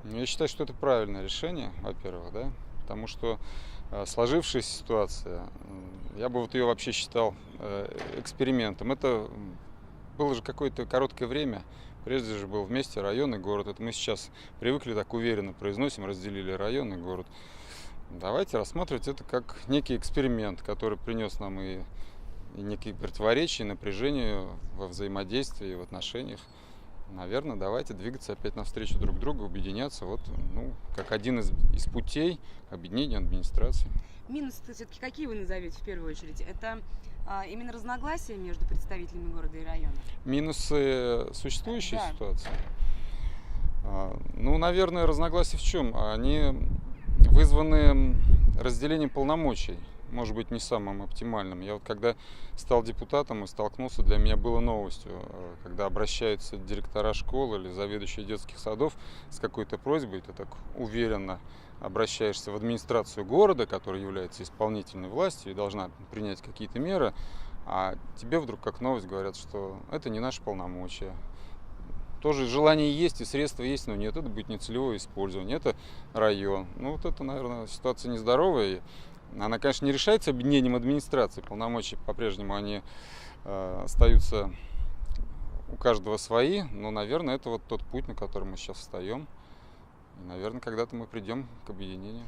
Я считаю, что это правильное решение, во-первых, да, потому что сложившаяся ситуация, я бы вот ее вообще считал экспериментом. Это было же какое-то короткое время, прежде же был вместе район и город. Это мы сейчас привыкли так уверенно произносим, разделили район и город. Давайте рассматривать это как некий эксперимент, который принес нам и некие противоречия, и напряжение во взаимодействии, в отношениях. Наверное, давайте двигаться опять навстречу друг другу, объединяться, вот, ну, как один из путей объединения администрации. Минусы все-таки какие вы назовете в первую очередь? Это именно разногласия между представителями города и района? Минусы существующей Да. ситуации? Ну, наверное, разногласия в чем? Они вызваны разделением полномочий, может быть, не самым оптимальным. Я вот когда стал депутатом и столкнулся, для меня было новостью, когда обращаются директора школ или заведующие детских садов с какой-то просьбой, ты так уверенно обращаешься в администрацию города, которая является исполнительной властью и должна принять какие-то меры, а тебе вдруг как новость говорят, что это не наши полномочия. Тоже желание есть и средства есть, но нет, это будет нецелевое использование, это район. Ну вот это, наверное, ситуация нездоровая. Она, конечно, не решается объединением администрации, полномочия по-прежнему они остаются у каждого свои, но, наверное, это вот тот путь, на котором мы сейчас встаем. И, наверное, когда-то мы придем к объединению.